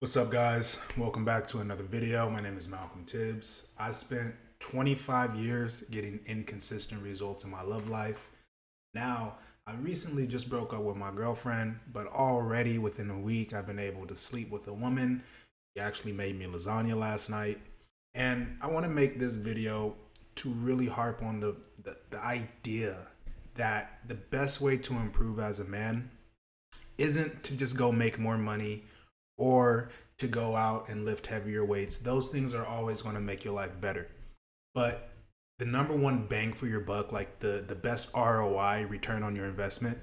What's up, guys? Welcome back to another video. My name is Malcolm Tibbs. I spent 25 years getting inconsistent results in my love life. Now, I recently just broke up with my girlfriend, but already within a week, I've been able to sleep with a woman. She actually made me lasagna last night. And I want to make this video to really harp on the idea that the best way to improve as a man isn't to just go make more money or to go out and lift heavier weights. Those things are always going to make your life better. But the number one bang for your buck, like the best ROI, return on your investment,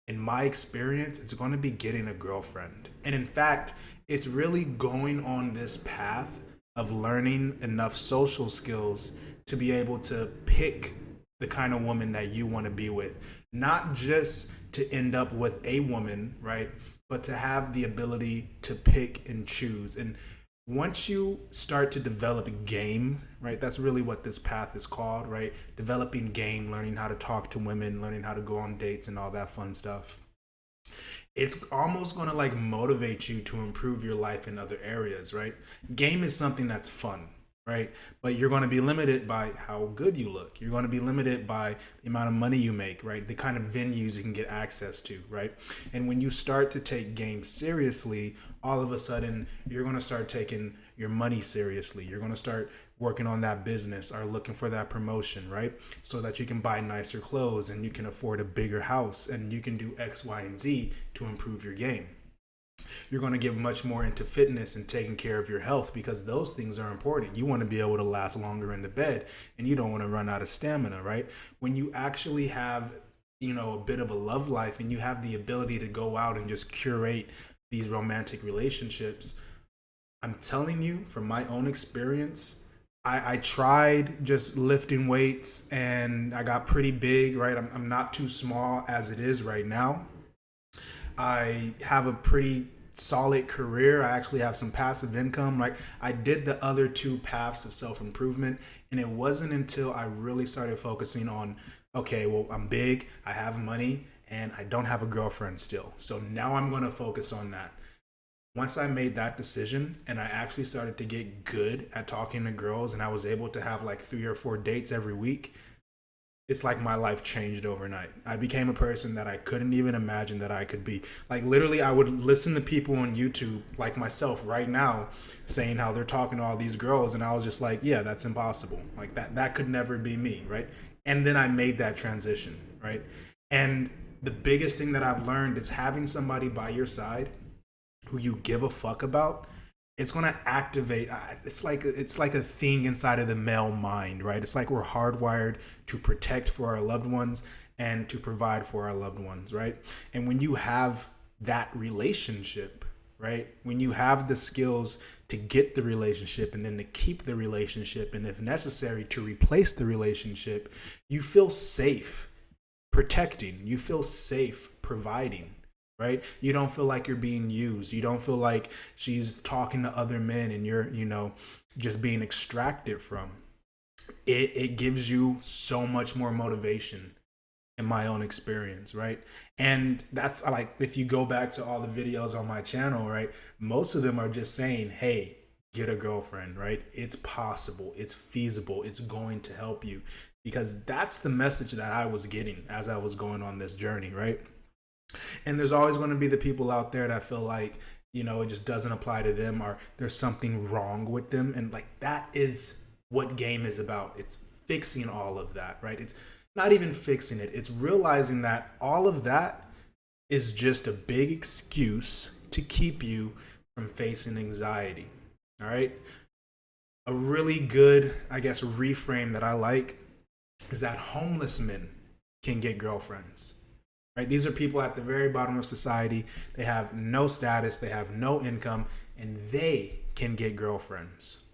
in my experience, it's going to be getting a girlfriend. And in fact, it's really going on this path of learning enough social skills to be able to pick the kind of woman that you want to be with. Not just to end up with a woman, right? But to have the ability to pick and choose. And once you start to develop game, right? That's really what this path is called, right? Developing game, learning how to talk to women, learning how to go on dates and all that fun stuff. It's almost going to like motivate you to improve your life in other areas, right? Game is something that's fun, right? But you're going to be limited by how good you look. You're going to be limited by the amount of money you make, right? The kind of venues you can get access to, right? And when you start to take game seriously, all of a sudden you're going to start taking your money seriously. You're going to start working on that business or looking for that promotion, right? So that you can buy nicer clothes and you can afford a bigger house and you can do X, Y, and Z to improve your game. You're going to get much more into fitness and taking care of your health because those things are important. You want to be able to last longer in the bed and you don't want to run out of stamina, right? When you actually have, a bit of a love life and you have the ability to go out and just curate these romantic relationships, I'm telling you from my own experience, I tried just lifting weights and I got pretty big, right? I'm not too small as it is right now. I have a pretty solid career. I actually have some passive income. Like I did the other two paths of self improvement. And it wasn't until I really started focusing on, okay, well, I'm big, I have money, and I don't have a girlfriend still. So now I'm going to focus on that. Once I made that decision and I actually started to get good at talking to girls and I was able to have like 3 or 4 dates every week, it's like my life changed overnight. I became a person that I couldn't even imagine that I could be. Like literally I would listen to people on YouTube like myself right now saying how they're talking to all these girls and I was just like, yeah, that's impossible. Like that could never be me, right? And then I made that transition, right? And the biggest thing that I've learned is having somebody by your side who you give a fuck about, it's going to activate. It's like a thing inside of the male mind, right? It's like we're hardwired to protect for our loved ones and to provide for our loved ones, right? And when you have that relationship, right? When you have the skills to get the relationship and then to keep the relationship and if necessary to replace the relationship, you feel safe protecting, you feel safe providing, right? You don't feel like you're being used. You don't feel like she's talking to other men and you're, just being extracted from. It gives you so much more motivation in my own experience, right? And that's like, if you go back to all the videos on my channel, right? Most of them are just saying, hey, get a girlfriend, right? It's possible, it's feasible, it's going to help you. Because that's the message that I was getting as I was going on this journey, right? And there's always going to be the people out there that feel like, it just doesn't apply to them or there's something wrong with them. And like that is what game is about. It's fixing all of that, right? It's not even fixing it. It's realizing that all of that is just a big excuse to keep you from facing anxiety. All right. A really good, I guess, reframe that I like is that homeless men can get girlfriends. Right? These are people at the very bottom of society. They have no status, they have no income, and they can get girlfriends.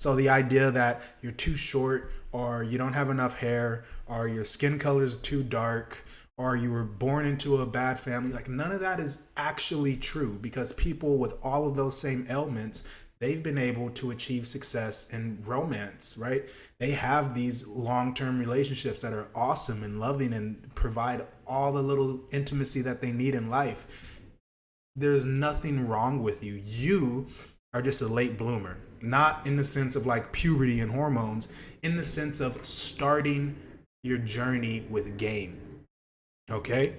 So the idea that you're too short or you don't have enough hair or your skin color is too dark or you were born into a bad family, like none of that is actually true because people with all of those same ailments, they've been able to achieve success in romance, right? They have these long-term relationships that are awesome and loving and provide all the little intimacy that they need in life. There's nothing wrong with you. You are just a late bloomer, not in the sense of like puberty and hormones, in the sense of starting your journey with game. Okay?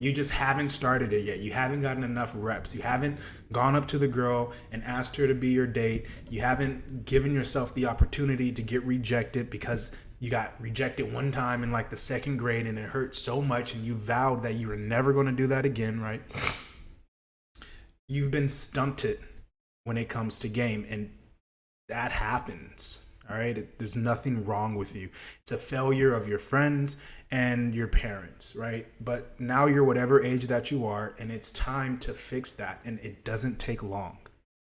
You just haven't started it yet. You haven't gotten enough reps. You haven't gone up to the girl and asked her to be your date. You haven't given yourself the opportunity to get rejected because you got rejected one time in like the second grade and it hurt so much and you vowed that you were never going to do that again, right? You've been stunted when it comes to game, and that happens. All right, there's nothing wrong with you. It's a failure of your friends and your parents, right? But now you're whatever age that you are, and it's time to fix that, and it doesn't take long,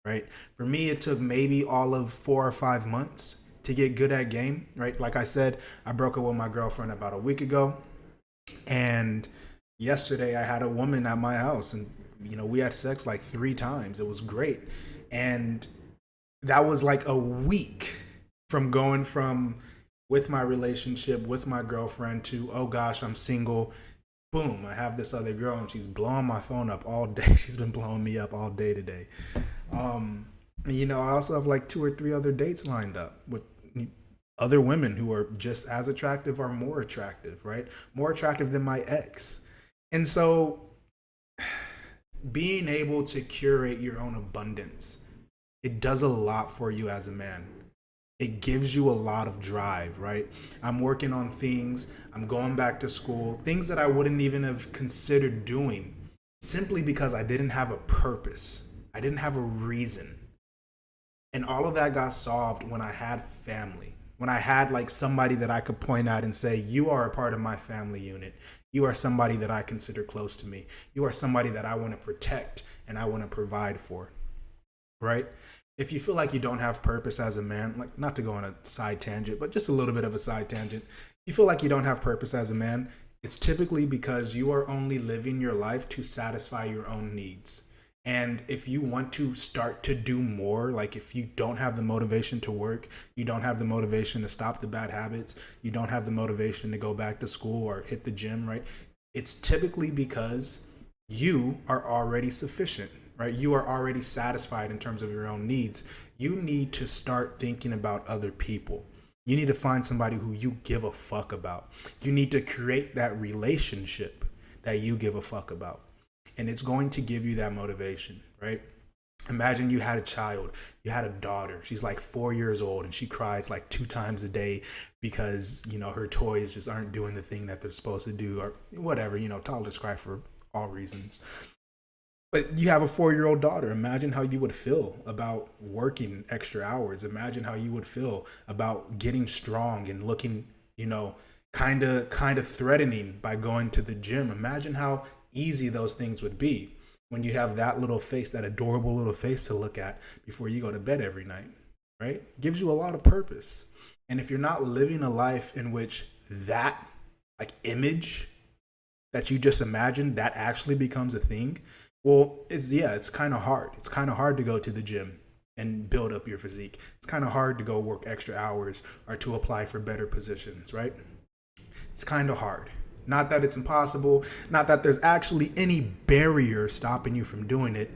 right? For me, it took maybe all of 4 or 5 months to get good at game, right? Like I said, I broke up with my girlfriend about a week ago, and yesterday I had a woman at my house, and we had sex like 3 times. It was great, and that was like a week from going from with my relationship with my girlfriend to, oh gosh, I'm single. Boom, I have this other girl and she's blowing my phone up all day. She's been blowing me up all day today. I also have like 2 or 3 other dates lined up with other women who are just as attractive or more attractive, right? More attractive than my ex. And so being able to curate your own abundance, it does a lot for you as a man. It gives you a lot of drive, right? I'm working on things. I'm going back to school, things that I wouldn't even have considered doing simply because I didn't have a purpose. I didn't have a reason. And all of that got solved when I had family, when I had like somebody that I could point out and say, you are a part of my family unit. You are somebody that I consider close to me. You are somebody that I want to protect and I want to provide for, right? If you feel like you don't have purpose as a man, like not to go on a side tangent, but just a little bit of a side tangent, you feel like you don't have purpose as a man, it's typically because you are only living your life to satisfy your own needs. And if you want to start to do more, like if you don't have the motivation to work, you don't have the motivation to stop the bad habits, you don't have the motivation to go back to school or hit the gym, right? It's typically because you are already sufficient, right? You are already satisfied in terms of your own needs. You need to start thinking about other people. You need to find somebody who you give a fuck about. You need to create that relationship that you give a fuck about. And it's going to give you that motivation, right? Imagine you had a child, you had a daughter. She's like 4 years old and she cries like 2 times a day because, her toys just aren't doing the thing that they're supposed to do or whatever. Toddlers cry for all reasons. But you have a 4-year-old daughter. Imagine how you would feel about working extra hours. Imagine how you would feel about getting strong and looking, kind of threatening by going to the gym. Imagine how easy those things would be when you have that little face, that adorable little face to look at before you go to bed every night, right? It gives you a lot of purpose. And if you're not living a life in which that like image that you just imagined, that actually becomes a thing, well, it's kind of hard. It's kind of hard to go to the gym and build up your physique. It's kind of hard to go work extra hours or to apply for better positions, right? It's kind of hard. Not that it's impossible, not that there's actually any barrier stopping you from doing it.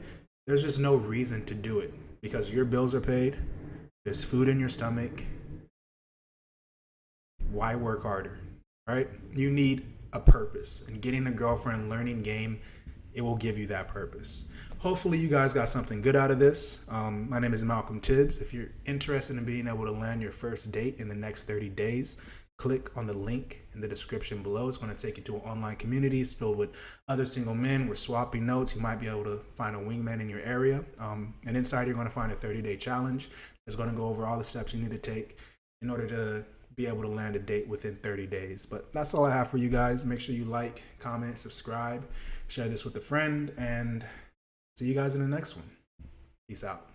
There's just no reason to do it because your bills are paid. There's food in your stomach. Why work harder, right? You need a purpose, and getting a girlfriend, learning game, it will give you that purpose. Hopefully you guys got something good out of this. My name is Malcolm Tibbs. If you're interested in being able to land your first date in the next 30 days, click on the link in the description below. It's going to take you to an online community. It's filled with other single men. We're swapping notes. You might be able to find a wingman in your area. And inside, you're going to find a 30-day challenge. It's going to go over all the steps you need to take in order to be able to land a date within 30 days. But that's all I have for you guys. Make sure you like, comment, subscribe, share this with a friend, and see you guys in the next one. Peace out.